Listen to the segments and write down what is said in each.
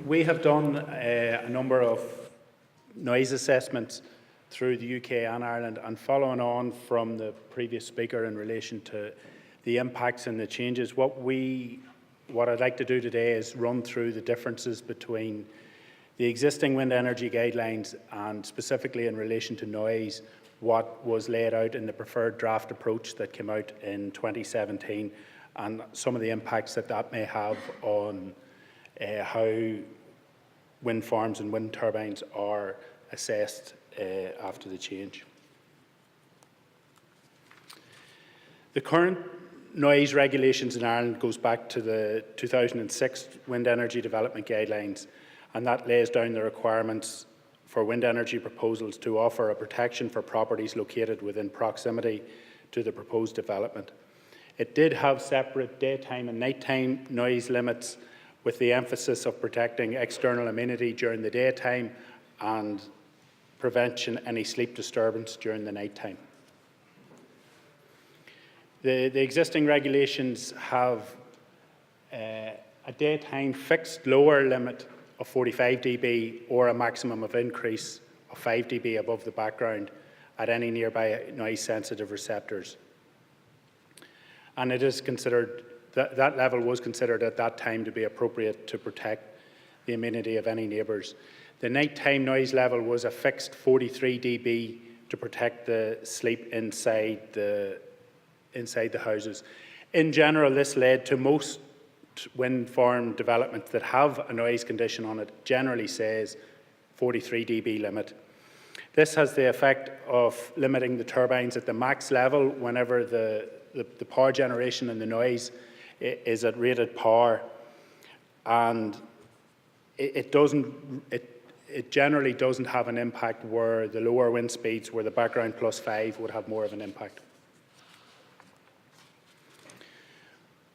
We have done a number of noise assessments through the UK and Ireland, and following on from the previous speaker in relation to the impacts and the changes, what I'd like to do today is run through the differences between the existing wind energy guidelines and specifically in relation to noise, what was laid out in the preferred draft approach that came out in 2017 and some of the impacts that may have on how wind farms and wind turbines are assessed after the change. The current noise regulations in Ireland goes back to the 2006 Wind Energy Development Guidelines, and that lays down the requirements for wind energy proposals to offer a protection for properties located within proximity to the proposed development. It did have separate daytime and nighttime noise limits, with the emphasis of protecting external amenity during the daytime and prevention any sleep disturbance during the nighttime. The existing regulations have a daytime fixed lower limit of 45 dB or a maximum of increase of 5 dB above the background at any nearby noise-sensitive receptors. And it is considered that level was considered at that time to be appropriate to protect the amenity of any neighbours. The nighttime noise level was a fixed 43 dB to protect the sleep inside the houses. In general, this led to most wind farm developments that have a noise condition on it generally says 43 dB limit. This has the effect of limiting the turbines at the max level whenever the power generation and the noise is at rated power, and it generally doesn't have an impact where the lower wind speeds, where the background +5 would have more of an impact.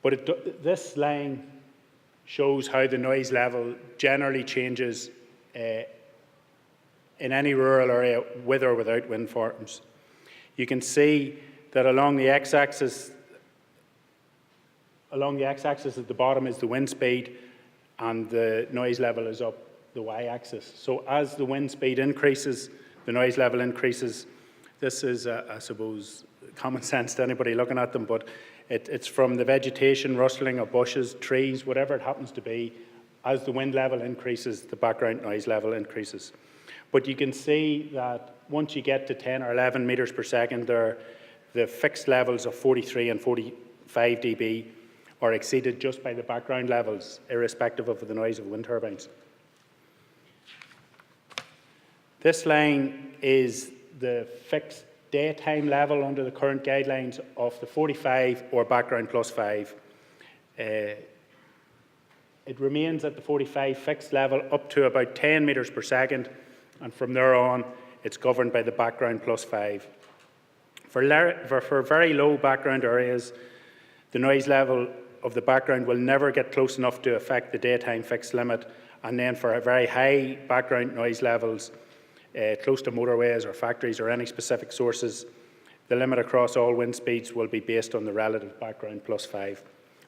But this line shows how the noise level generally changes in any rural area with or without wind farms. You can see that along the x-axis at the bottom is the wind speed, and the noise level is up the y-axis. So as the wind speed increases, the noise level increases. This is, I suppose, common sense to anybody looking at them, but it's from the vegetation, rustling of bushes, trees, whatever it happens to be. As the wind level increases, the background noise level increases. But you can see that once you get to 10 or 11 metres per second, the fixed levels of 43 and 45 dB are exceeded just by the background levels, irrespective of the noise of wind turbines. This line is the fixed daytime level under the current guidelines of the 45 or background +5. It remains at the 45 fixed level up to about 10 metres per second, and from there on it's governed by the background +5. For very low background areas, the noise level of the background will never get close enough to affect the daytime fixed limit, and then for very high background noise levels close to motorways or factories or any specific sources, the limit across all wind speeds will be based on the relative background +5.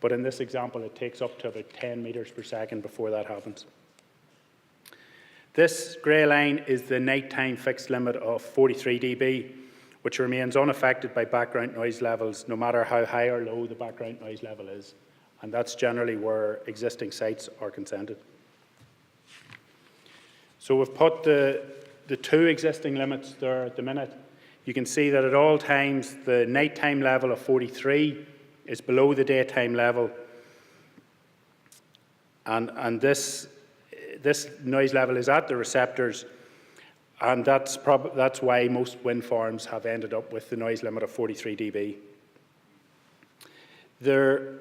But in this example, it takes up to about 10 metres per second before that happens. This grey line is the nighttime fixed limit of 43 dB, which remains unaffected by background noise levels, no matter how high or low the background noise level is. And that's generally where existing sites are consented. So we've put the two existing limits there at the minute. You can see that at all times the nighttime level of 43 is below the daytime level, and this noise level is at the receptors, and that's why most wind farms have ended up with the noise limit of 43 dB. The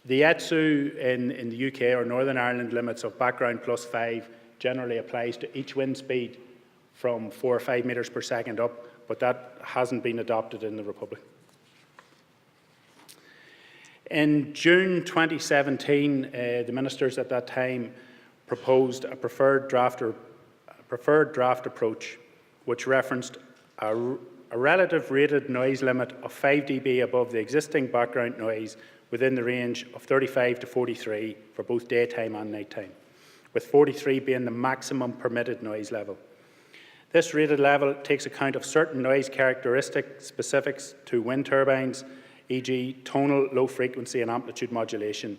ETSU in the UK or Northern Ireland limits of background +5 generally applies to each wind speed from 4 or 5 metres per second up, but that hasn't been adopted in the Republic. In June 2017, the ministers at that time proposed a preferred draft approach, which referenced a relative rated noise limit of 5 dB above the existing background noise within the range of 35 to 43 for both daytime and nighttime, with 43 being the maximum permitted noise level. This rated level takes account of certain noise characteristics specific to wind turbines, e.g. tonal, low frequency and amplitude modulation,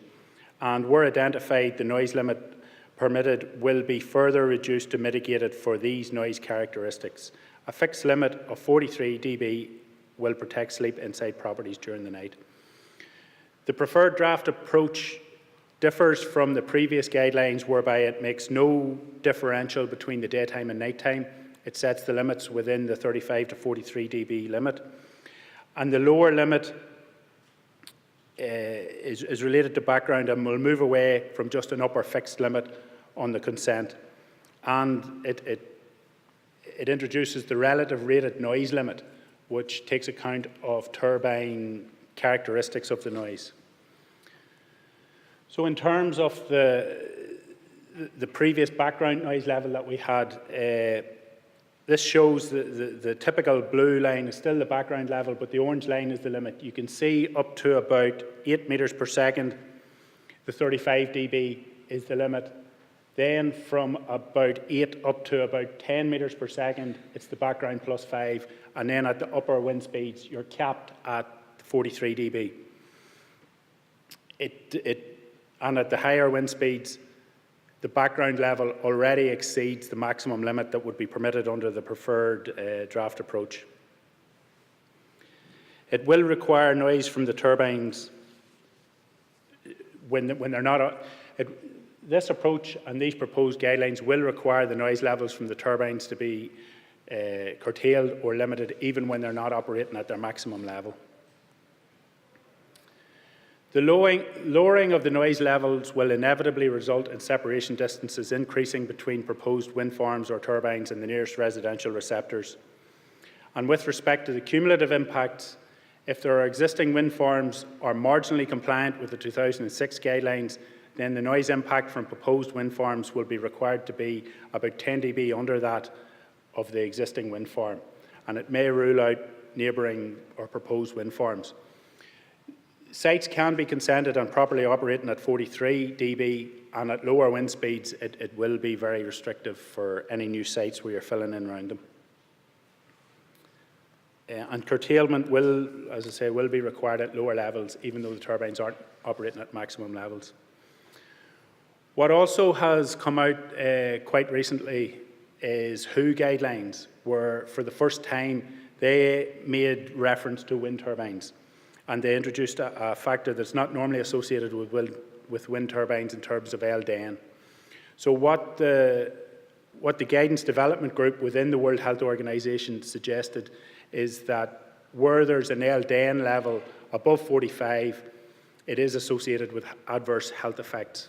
and where identified, the noise limit permitted will be further reduced to mitigate it for these noise characteristics. A fixed limit of 43 dB will protect sleep inside properties during the night. The preferred draft approach differs from the previous guidelines, whereby it makes no differential between the daytime and nighttime. It sets the limits within the 35 to 43 dB limit. And the lower limit is related to background and will move away from just an upper fixed limit on the consent. And it introduces the relative rated noise limit, which takes account of turbine characteristics of the noise. So in terms of the previous background noise level that we had, this shows the typical blue line is still the background level, but the orange line is the limit. You can see up to about 8 meters per second, the 35 dB is the limit. Then from about 8 up to about 10 meters per second, it's the background plus 5. And then at the upper wind speeds, you're capped at 43 dB. And at the higher wind speeds, the background level already exceeds the maximum limit that would be permitted under the preferred draft approach. It will require noise from the turbines when they're not. This approach and these proposed guidelines will require the noise levels from the turbines to be curtailed or limited even when they're not operating at their maximum level. The lowering of the noise levels will inevitably result in separation distances increasing between proposed wind farms or turbines and the nearest residential receptors. And with respect to the cumulative impacts, if there are existing wind farms are marginally compliant with the 2006 guidelines, then the noise impact from proposed wind farms will be required to be about 10 dB under that of the existing wind farm, and it may rule out neighbouring or proposed wind farms. Sites can be consented and properly operating at 43 dB, and at lower wind speeds it will be very restrictive for any new sites where you're filling in around them. And curtailment will, as I say, will be required at lower levels even though the turbines aren't operating at maximum levels. What also has come out quite recently is WHO guidelines, where for the first time they made reference to wind turbines. And they introduced a factor that's not normally associated with wind turbines in terms of LDN. So what the guidance development group within the World Health Organization suggested is that where there's an LDN level above 45, it is associated with adverse health effects.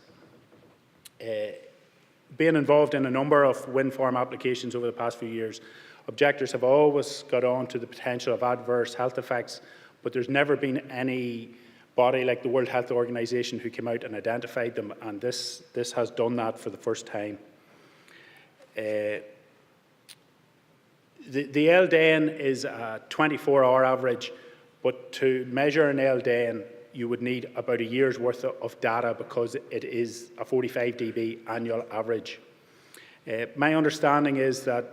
Being involved in a number of wind farm applications over the past few years, objectors have always got on to the potential of adverse health effects, but there's never been any body like the World Health Organization who came out and identified them, and this has done that for the first time. The LDN is a 24-hour average, but to measure an LDN, you would need about a year's worth of data because it is a 45 dB annual average. My understanding is that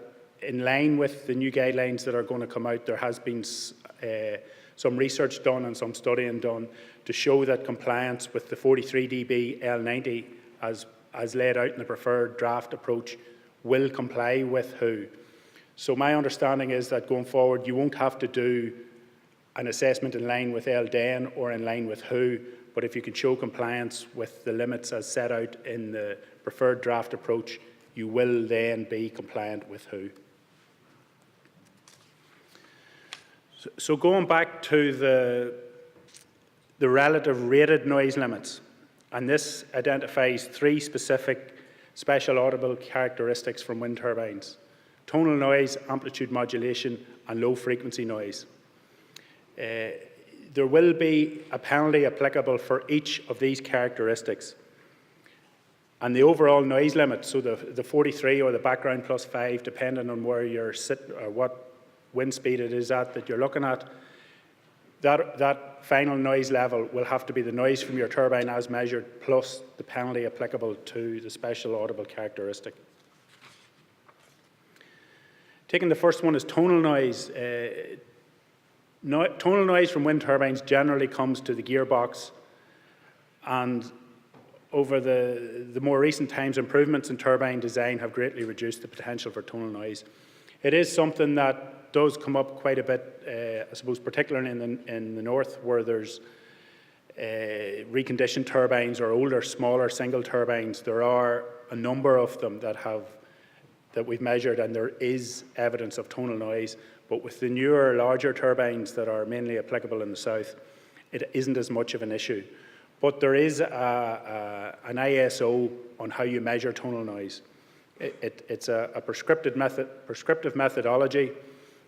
in line with the new guidelines that are going to come out, there has been some research done and some studying done to show that compliance with the 43 dB L90 as laid out in the preferred draft approach will comply with WHO. So my understanding is that going forward you won't have to do an assessment in line with LDN or in line with WHO, but if you can show compliance with the limits as set out in the preferred draft approach, you will then be compliant with WHO. So going back to the relative rated noise limits, and this identifies 3 specific special audible characteristics from wind turbines: tonal noise, amplitude modulation, and low frequency noise. There will be a penalty applicable for each of these characteristics. And the overall noise limit, so the 43 or the background plus 5, depending on where you're sitting or what wind speed it is at that you're looking at, that final noise level will have to be the noise from your turbine as measured plus the penalty applicable to the special audible characteristic. Taking the first one is tonal noise. Tonal noise from wind turbines generally comes to the gearbox, and over the more recent times, improvements in turbine design have greatly reduced the potential for tonal noise. It is something that does come up quite a bit, I suppose, particularly in the north, where there's reconditioned turbines or older, smaller single turbines. There are a number of them that we've measured, and there is evidence of tonal noise. But with the newer, larger turbines that are mainly applicable in the south, it isn't as much of an issue. But there is an ISO on how you measure tonal noise. It's a prescriptive methodology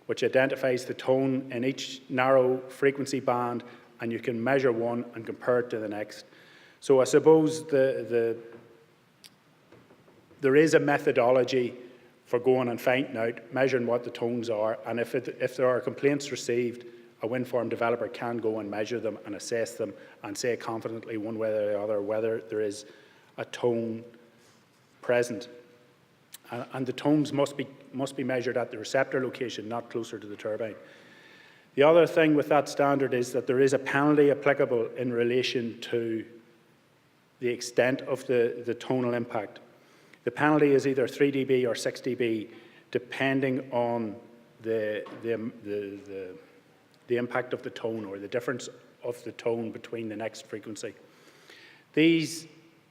which identifies the tone in each narrow frequency band, and you can measure one and compare it to the next. So I suppose there is a methodology for going and finding out, measuring what the tones are, and if there are complaints received, a wind farm developer can go and measure them and assess them and say confidently one way or the other whether there is a tone present. And the tones must be measured at the receptor location, not closer to the turbine. The other thing with that standard is that there is a penalty applicable in relation to the extent of the tonal impact. The penalty is either 3 dB or 6 dB, depending on the impact of the tone or the difference of the tone between the next frequency. These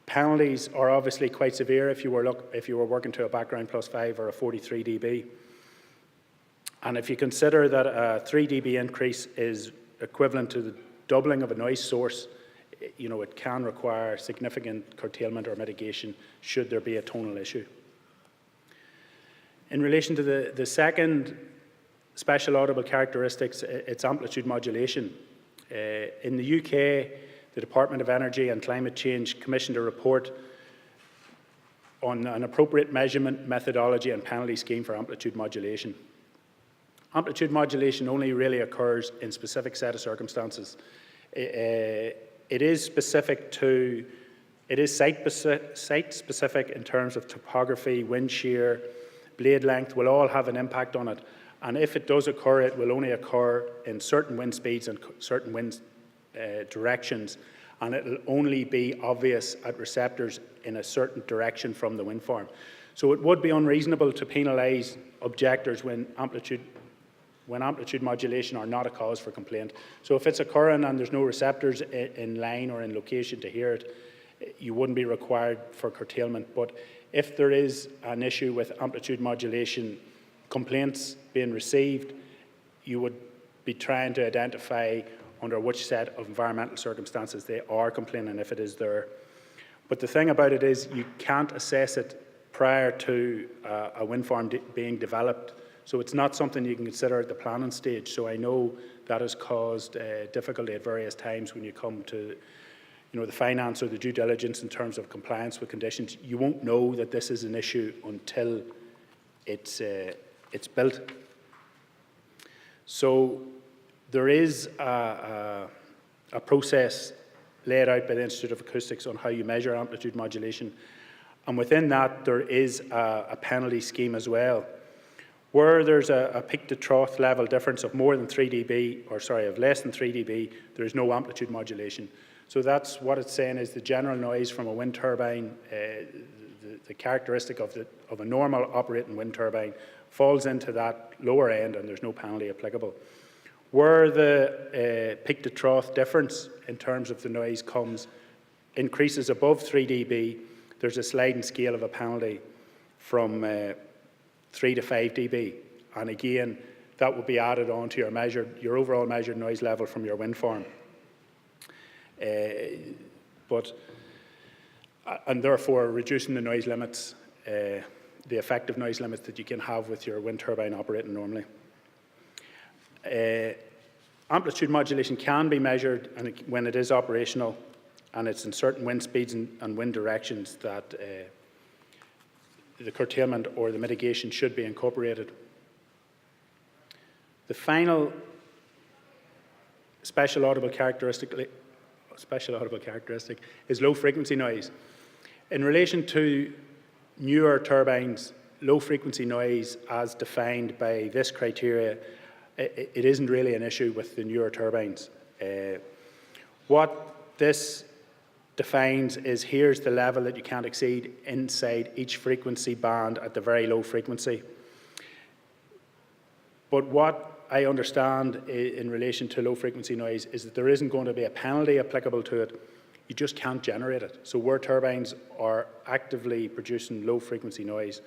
penalties are obviously quite severe if you were working to a background +5 or a 43 dB. And if you consider that a 3 dB increase is equivalent to the doubling of a noise source, it can require significant curtailment or mitigation should there be a tonal issue. In relation to the second special audible characteristics, it's amplitude modulation. In the UK, the Department of Energy and Climate Change commissioned a report on an appropriate measurement methodology and penalty scheme for amplitude modulation. Amplitude modulation only really occurs in specific set of circumstances. It is site-specific in terms of topography, wind shear, blade length will all have an impact on it. And if it does occur, it will only occur in certain wind speeds and certain wind directions, and it will only be obvious at receptors in a certain direction from the wind farm. So it would be unreasonable to penalise objectors when amplitude modulation are not a cause for complaint. So if it's occurring and there's no receptors in line or in location to hear it, you wouldn't be required for curtailment. But if there is an issue with amplitude modulation complaints being received, you would be trying to identify under which set of environmental circumstances they are complaining if it is there. But the thing about it is you can't assess it prior to a wind farm being developed. So it's not something you can consider at the planning stage. So I know that has caused difficulty at various times when you come to the finance or the due diligence in terms of compliance with conditions. You won't know that this is an issue until it's built. So there is a process laid out by the Institute of Acoustics on how you measure amplitude modulation. And within that, there is a penalty scheme as well. Where there's a peak to trough level difference of more than 3 dB, of less than 3 dB, there is no amplitude modulation. So that's what it's saying is the general noise from a wind turbine, the characteristic of a normal operating wind turbine falls into that lower end and there's no penalty applicable. Where the peak to trough difference in terms of the noise increases above 3 dB, there's a sliding scale of a penalty from 3 to 5 dB. And again, that will be added on to your overall measured noise level from your wind farm. And therefore reducing the noise limits, the effective noise limits that you can have with your wind turbine operating normally. Amplitude modulation can be measured when it is operational, and it's in certain wind speeds and wind directions that the curtailment or the mitigation should be incorporated. The final special audible characteristic is low frequency noise. In relation to newer turbines, low frequency noise as defined by this criteria, it isn't really an issue with the newer turbines. What this defines is here's the level that you can't exceed inside each frequency band at the very low frequency. But what I understand in relation to low frequency noise is that there isn't going to be a penalty applicable to it. You just can't generate it. So where turbines are actively producing low frequency noise,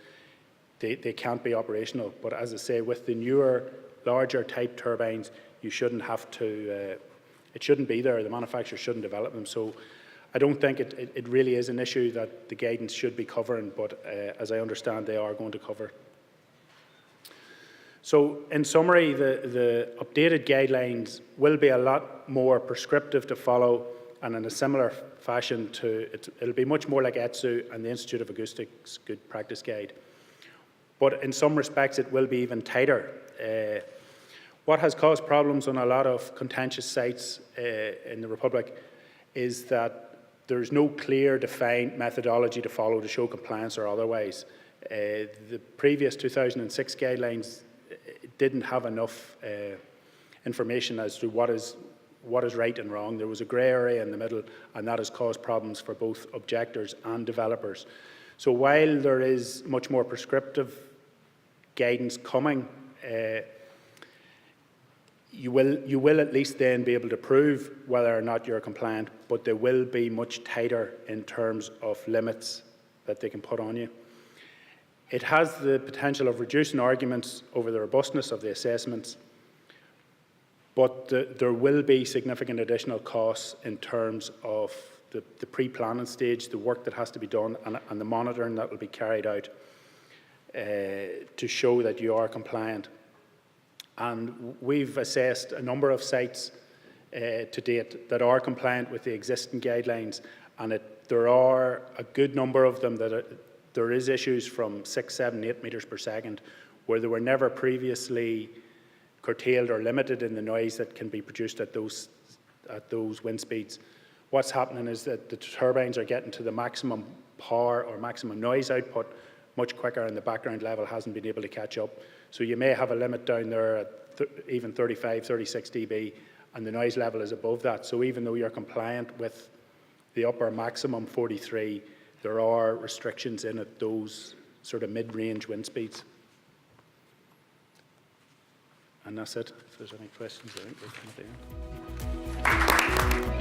they can't be operational. But as I say, with the newer, larger type turbines, you shouldn't have to, it shouldn't be there. The manufacturer shouldn't develop them. So I don't think it really is an issue that the guidance should be covering, but as I understand, they are going to cover. So in summary, the updated guidelines will be a lot more prescriptive to follow, and in a similar fashion to, it'll be much more like ETSU and the Institute of Acoustics Good Practice Guide. But in some respects, it will be even tighter. What has caused problems on a lot of contentious sites in the Republic is that there's no clear, defined methodology to follow to show compliance or otherwise. The previous 2006 guidelines didn't have enough information as to what is right and wrong. There was a grey area in the middle, and that has caused problems for both objectors and developers. So while there is much more prescriptive guidance coming, you will at least then be able to prove whether or not you're compliant, but they will be much tighter in terms of limits that they can put on you. It has the potential of reducing arguments over the robustness of the assessments, but there will be significant additional costs in terms of the pre-planning stage, the work that has to be done, and the monitoring that will be carried out to show that you are compliant. And we've assessed a number of sites to date that are compliant with the existing guidelines, and there are a good number of them that there is issues from 6, 7, 8 metres per second where they were never previously curtailed or limited in the noise that can be produced at those wind speeds. What's happening is that the turbines are getting to the maximum power or maximum noise output much quicker, and the background level hasn't been able to catch up. So you may have a limit down there at even 35, 36 dB, and the noise level is above that. So even though you're compliant with the upper maximum 43, there are restrictions in at those sort of mid-range wind speeds. And that's it. If there's any questions, I think we'll come at the end.